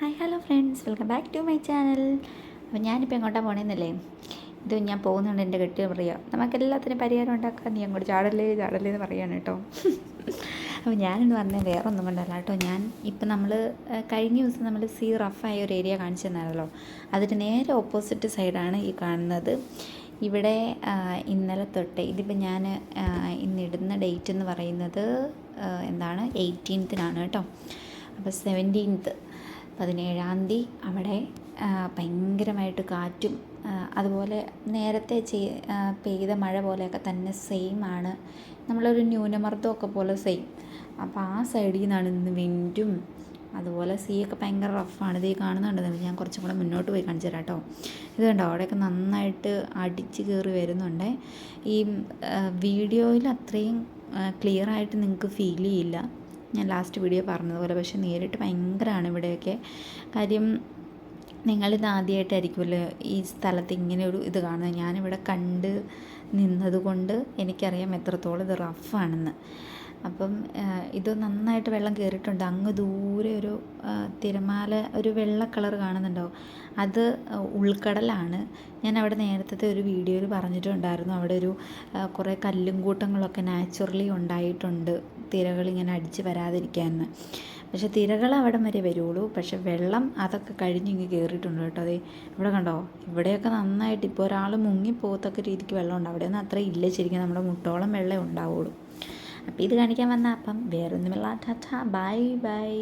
Hi hello friends, welcome back to my channel. അപ്പോൾ ഞാനിപ്പോൾ എങ്ങോട്ടാണ് പോകണമെന്നല്ലേ? ഇത് ഞാൻ പോകുന്നുണ്ട്. എൻ്റെ കെട്ടിയ പറയുക നമുക്കെല്ലാത്തിനും പരിഹാരം ഉണ്ടാക്കാൻ, നീ അങ്ങോട്ട് ചാടല്ലേ ചാടല്ലേ എന്ന് പറയുകയാണ് കേട്ടോ. അപ്പോൾ ഞാനിന്ന് പറഞ്ഞത് വേറെ ഒന്നും കൊണ്ടല്ല കേട്ടോ. നമ്മൾ കഴിഞ്ഞ ദിവസം നമ്മൾ റഫായ ഒരു ഏരിയ കാണിച്ചു തന്നാണല്ലോ, അതിന് നേരെ ഓപ്പോസിറ്റ് സൈഡാണ് ഈ കാണുന്നത്. ഇവിടെ ഇന്നലെ തൊട്ട് ഇതിപ്പോൾ ഞാൻ ഇന്നിടുന്ന ഡേറ്റ് എന്ന് പറയുന്നത് 18th കേട്ടോ. അപ്പോൾ 17th 17-ാം തീയതി അവിടെ ഭയങ്കരമായിട്ട് കാറ്റും അതുപോലെ നേരത്തെ പെയ്ത മഴ പോലെയൊക്കെ തന്നെ സെയിം ആണ്. നമ്മളൊരു ന്യൂനമർദ്ദമൊക്കെ പോലെ സെയിം. അപ്പോൾ ആ സൈഡിൽ നിന്നാണ് ഇന്ന് വിൻഡും അതുപോലെ സീയൊക്കെ ഭയങ്കര റഫാണ്. ഇത് ഈ കാണുന്നുണ്ട്. ഞാൻ കുറച്ചും കൂടെ മുന്നോട്ട് പോയി കാണിച്ചു തരാം കേട്ടോ. ഇത് കണ്ടോ, അവിടെയൊക്കെ നന്നായിട്ട് അടിച്ച് കയറി വരുന്നുണ്ട്. ഈ വീഡിയോയിൽ അത്രയും ക്ലിയറായിട്ട് നിങ്ങൾക്ക് ഫീൽ ചെയ്യില്ല, ഞാൻ ലാസ്റ്റ് വീഡിയോ പറഞ്ഞതുപോലെ. പക്ഷെ നേരിട്ട് ഭയങ്കരമാണ് ഇവിടെയൊക്കെ. കാര്യം നിങ്ങളിത് ആദ്യമായിട്ടായിരിക്കുമല്ലോ ഈ സ്ഥലത്ത് ഇങ്ങനെ ഒരു ഇത് കാണുന്നത്. ഞാനിവിടെ കണ്ട് നിന്നതുകൊണ്ട് എനിക്കറിയാം എത്രത്തോളം ഇത് റഫാണെന്ന്. അപ്പം ഇത് നന്നായിട്ട് വെള്ളം കയറിയിട്ടുണ്ട്. അങ്ങ് ദൂരെ ഒരു തിരമാല, ഒരു വെള്ള കളർ കാണുന്നുണ്ടോ, അത് ഉൾക്കടലാണ്. ഞാൻ അവിടെ നേരത്തെ ഒരു വീഡിയോയിൽ പറഞ്ഞിട്ടുണ്ടായിരുന്നു, അവിടെ ഒരു കുറേ കല്ലും കൂട്ടങ്ങളൊക്കെ നാച്ചുറലി ഉണ്ടായിട്ടുണ്ട് തിരകളിങ്ങനെ അടിച്ച് വരാതിരിക്കാമെന്ന്. പക്ഷെ തിരകൾ അവിടം വരെ വരുള്ളൂ, പക്ഷെ വെള്ളം അതൊക്കെ കഴിഞ്ഞിങ്ങ് കയറിയിട്ടുണ്ട് കേട്ടോ. അതേ ഇവിടെ കണ്ടോ, ഇവിടെയൊക്കെ നന്നായിട്ട് ഇപ്പോൾ ഒരാൾ മുങ്ങിപ്പോകത്തക്ക രീതിക്ക് വെള്ളമുണ്ട്. അവിടെയൊന്നും അത്ര ഇല്ല, ശരിക്കും നമ്മുടെ മുട്ടോളം വെള്ളം ഉണ്ടാവുള്ളൂ. അപ്പോൾ ഇത് കാണിക്കാൻ വന്നാൽ അപ്പം വേറൊന്നുമില്ല. Tata, bye bye.